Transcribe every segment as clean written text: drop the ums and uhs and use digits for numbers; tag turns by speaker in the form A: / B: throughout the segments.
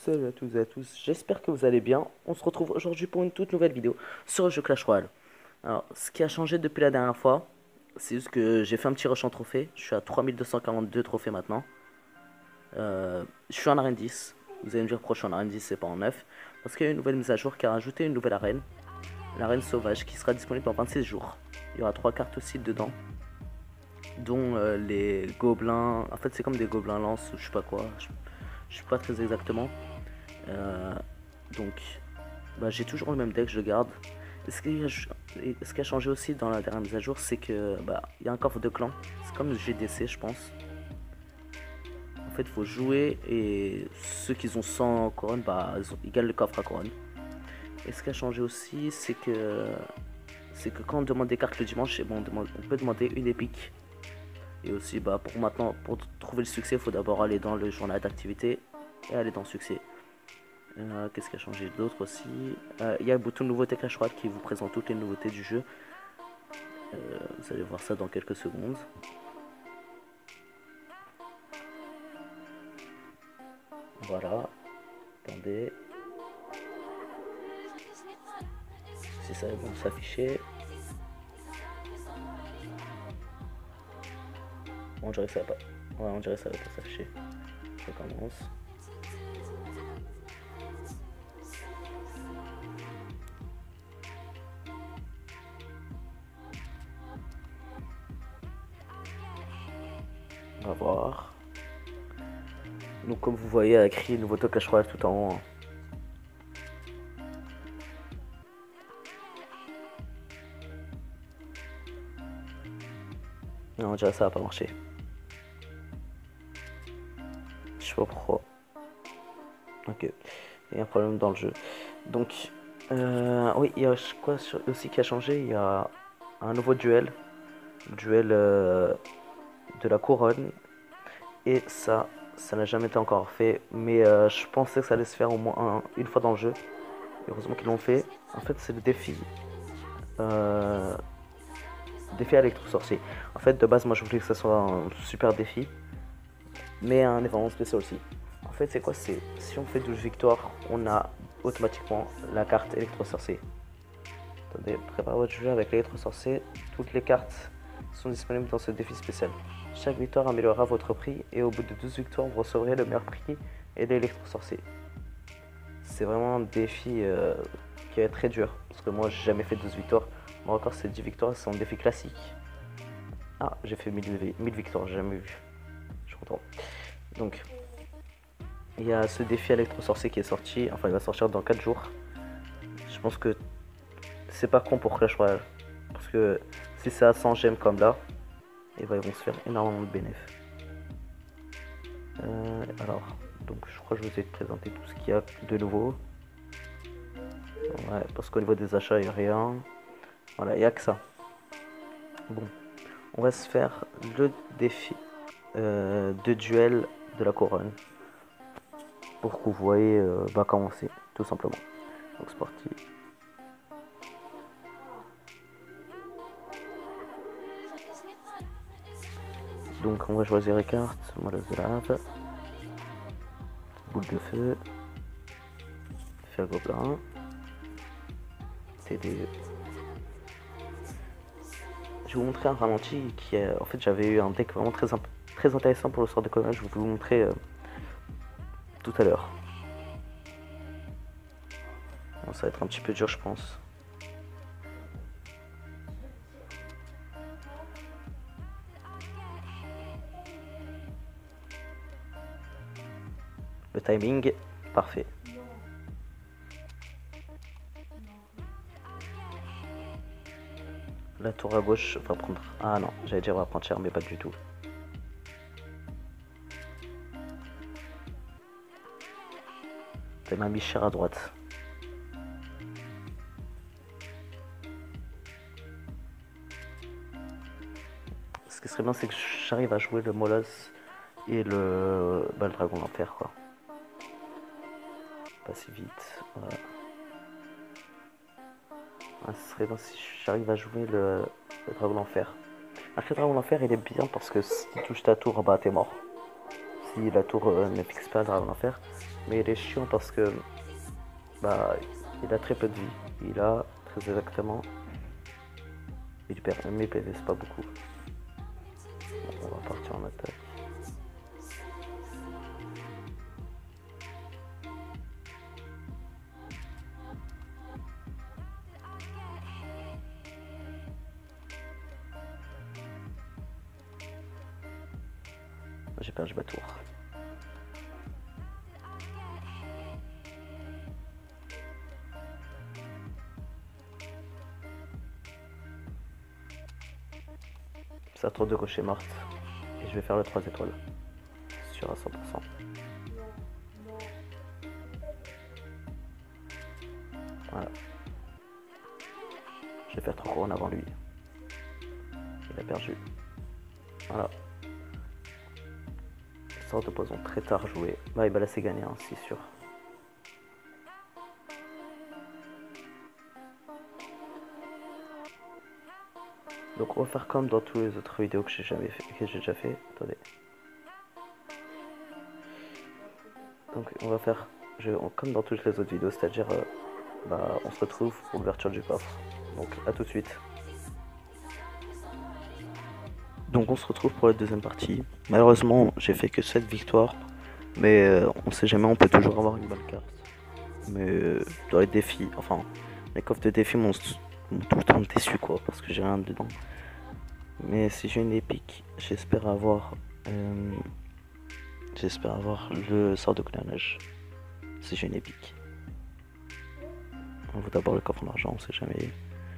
A: Salut à tous et à tous, j'espère que vous allez bien. On se retrouve aujourd'hui pour une toute nouvelle vidéo sur le jeu Clash Royale. Alors, ce qui a changé depuis la dernière fois, c'est juste que j'ai fait un petit rush en trophée. Je suis à 3242 trophées maintenant. Je suis en arène 10. Vous allez me dire pourquoi je suis en arène 10, c'est pas en 9. Parce qu'il y a une nouvelle mise à jour qui a rajouté une nouvelle arène. L'arène sauvage qui sera disponible dans 26 jours. Il y aura 3 cartes aussi dedans. Dont les gobelins. En fait, c'est comme des gobelins lance ou je sais pas quoi. Je sais pas très exactement. Euh, donc, bah, j'ai toujours le même deck, je le garde. Ce qui a changé aussi dans la dernière mise à jour, c'est que bah, il y a un coffre de clan. C'est comme le GDC, je pense. En fait, il faut jouer et ceux qui ont 100 couronnes, bah, ils gagnent le coffre à couronne. Et ce qui a changé aussi, c'est que quand on demande des cartes le dimanche, bon, on peut demander une épique. Et aussi, bah, pour maintenant, pour trouver le succès, il faut d'abord aller dans le journal d'activité et aller dans le succès. Qu'est-ce qui a changé d'autre aussi? Il y a un bouton nouveauté Clash Royale qui vous présente toutes les nouveautés du jeu. Vous allez voir ça dans quelques secondes. Voilà. Attendez. Si ça va bon s'afficher. On dirait que ça va pas. Ouais, on dirait que ça va pas s'afficher. Je commence. On va voir. Donc comme vous voyez, il y a écrit nouveauté Clash Royale tout en haut. Hein. Non, on dirait que ça va pas marcher. Je sais pas pourquoi. Ok. Il y a un problème dans le jeu. Donc, oui, il y a quoi aussi qui a changé? Il y a un nouveau duel. Le duel de la couronne. Et ça n'a jamais été encore fait. Mais je pensais que ça allait se faire au moins une fois dans le jeu. Et heureusement qu'ils l'ont fait. En fait, c'est le défi. Euh, défi électro-sorcier. En fait, de base, moi je voulais que ça soit un super défi. Mais un événement spécial aussi. En fait, c'est quoi? C'est si on fait 12 victoires, on a automatiquement la carte électro-sorcier. Attendez, préparez votre jeu avec l'électro-sorcier. Toutes les cartes sont disponibles dans ce défi spécial. Chaque victoire améliorera votre prix et au bout de 12 victoires, vous recevrez le meilleur prix et l'électro-sorcier. C'est vraiment un défi qui est très dur parce que moi j'ai jamais fait 12 victoires. Moi encore c'est 10 victoires, c'est un défi classique. Ah, j'ai fait 1000 victoires, j'ai jamais vu. Je suis content. Donc, il y a ce défi électro-sorcier qui est sorti, enfin il va sortir dans 4 jours. Je pense que c'est pas con pour Clash Royale. Parce que si c'est à 100 gemmes comme là, et bah, ils vont se faire énormément de bénéfices. Alors, donc je crois que je vous ai présenté tout ce qu'il y a de nouveau. Ouais, parce qu'au niveau des achats, il n'y a rien. Voilà, il n'y a que ça. Bon, on va se faire le défi de duel de la couronne. Pour que vous voyez bah, comment c'est, tout simplement. Donc c'est parti. Donc on va choisir les cartes, molle de lave, boule de feu, fer gobelin, TD. Je vais vous montrer un ralenti qui est... En fait j'avais eu un deck vraiment très intéressant pour le sort de commun, je vais vous le montrer tout à l'heure. Bon, ça va être un petit peu dur je pense. Le timing, parfait. La tour à gauche va prendre... Ah non, j'allais dire va prendre cher, mais pas du tout. Elle m'a mis cher à droite. Ce qui serait bien, c'est que j'arrive à jouer le Molosse et le dragon d'enfer, quoi. Pas si vite, voilà. Ah, ce serait bien si j'arrive à jouer le dragon d'enfer. Après, le dragon d'enfer, il est bien parce que si tu touches ta tour, bah t'es mort. Si la tour ne fixe pas le dragon d'enfer. Mais il est chiant parce que bah il a très peu de vie. Il a très exactement. Il perd mes PV, c'est pas beaucoup. Bon, on va partir en attaque. J'ai perdu ma tour. Sa tour de gauche est morte. Et je vais faire le 3 étoiles. Sûr à 100%. Voilà. Je vais faire 3 couronnes avant lui. Il a perdu. Voilà. Sort de poison très tard joué. Bah, il va laisser gagner, hein, c'est sûr. Donc on va faire comme dans tous les autres vidéos que j'ai déjà fait. Attendez. Donc on va faire comme dans toutes les autres vidéos, c'est-à-dire bah, on se retrouve pour l'ouverture du coffre. Donc à tout de suite. Donc on se retrouve pour la deuxième partie. Malheureusement j'ai fait que 7 victoires. Mais on sait jamais, on peut toujours avoir une bonne carte. Mais dans les défis, enfin les coffres de défis m'ont tout le temps déçu quoi, parce que j'ai rien dedans. Mais si j'ai une épique, j'espère avoir le sort de clonage. Si j'ai une épique. On veut d'abord le coffre en argent, on sait jamais.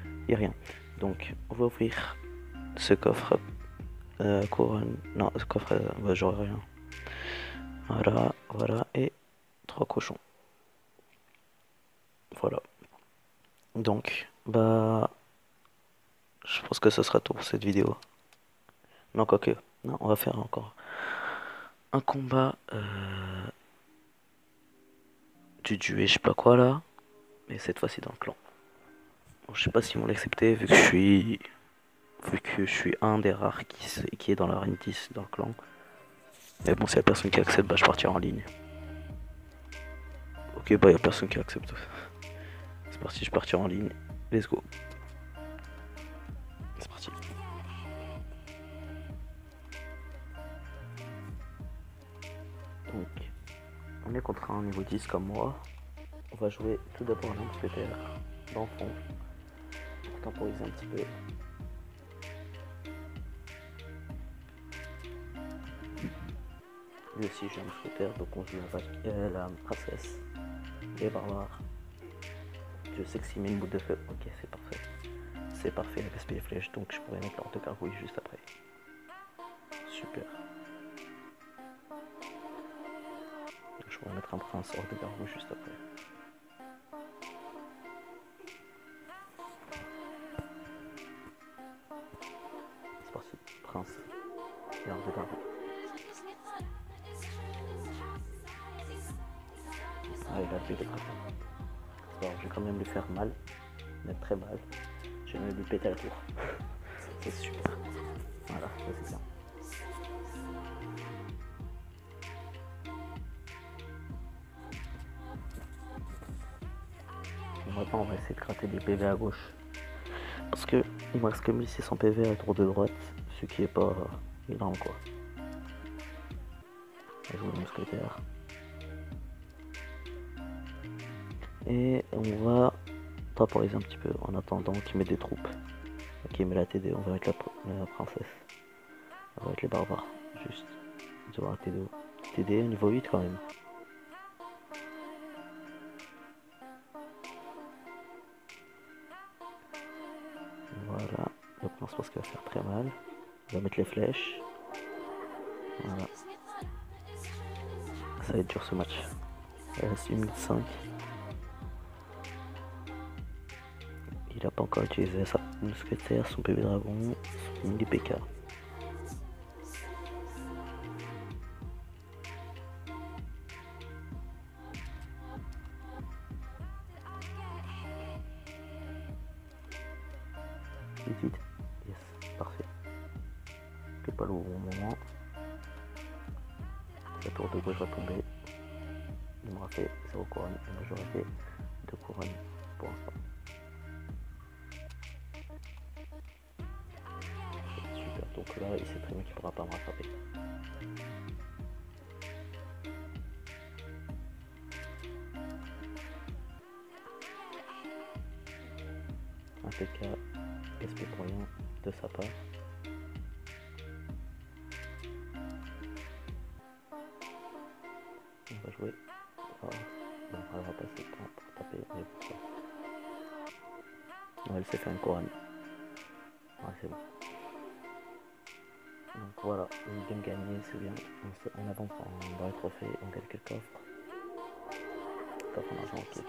A: Il n'y a rien. Donc on va ouvrir ce coffre couronne. Non, ce coffre, j'aurai rien. Voilà, voilà, et 3 cochons. Voilà. Donc, bah, je pense que ce sera tout pour cette vidéo. Non, quoique, non, on va faire encore un combat du duel, je sais pas quoi là, mais cette fois-ci dans le clan. Bon, je sais pas s'ils vont l'accepter vu que je suis un des rares qui est dans la reine 10 dans le clan. Mais bon, s'il y a personne qui accepte, bah je partirai en ligne. Ok, bah y a personne qui accepte. C'est parti, je partirai en ligne. Let's go. C'est parti. Donc, on est contre un niveau 10 comme moi. On va jouer tout d'abord un mousquetaire dans le fond. Pour temporiser un petit peu. Lui aussi j'ai un mousquetaire, donc on joue la princesse. Les barbares. Je sais que s'il met une boule de feu, ok c'est parfait. C'est parfait, il a gaspillé les flèches, donc je pourrais mettre la de gargouille juste après. Super. Je pourrais mettre un prince hors de gargouille juste après. C'est parti, prince et hors de gargouille. Ah, il a fait des frappes. Alors, je vais quand même lui faire mal, mais très mal. Je vais même lui péter la tour. C'est super. Voilà, ça c'est bien. Maintenant, on va essayer de gratter des PV à gauche. Parce que il me reste que 1600 PV à la tour de droite, ce qui est pas énorme quoi. On va jouer le mousquetaire. Et on va temporiser un petit peu en attendant qu'il mette des troupes. Ok, mais la TD, on va mettre la princesse. On va mettre les barbares. Juste. On va voir la TD. TD niveau 8 quand même. Voilà. Le prince pense qu'il va faire très mal. On va mettre les flèches. Voilà. Ça va être dur ce match. Il reste 1 minute 5. Il n'a pas encore utilisé sa mousquetaire, son PV dragon, son mini PK. Vite. Yes, parfait. Fais pas le bon moment. La tour de gauche va tomber. il m'aura fait 0 couronne et moi j'aurais fait 2 couronnes pour l'instant. Super, donc là il sait très bien qu'il pourra pas me rattraper. Un PK SP pour rien de sa part. On va jouer. Elle va passer le temps pour taper, mais pour ça. Elle s'est fait une couronne. Ouais, c'est bon. Donc voilà, une game gagnée, c'est bien. On avance dans les trophées, on gagne quelques coffres. Coffre en argent, ok.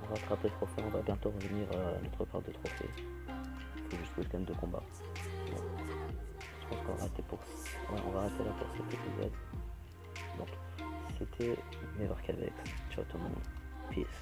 A: On va rattraper le trophée, on va bientôt revenir à notre part de trophée. Il faut juste que je gagne 2 combats. Ouais. Je pense qu'on va arrêter pour... Ouais, on va arrêter là pour cet épisode. Donc, c'était Never Calvex. Ciao tout le monde. Peace.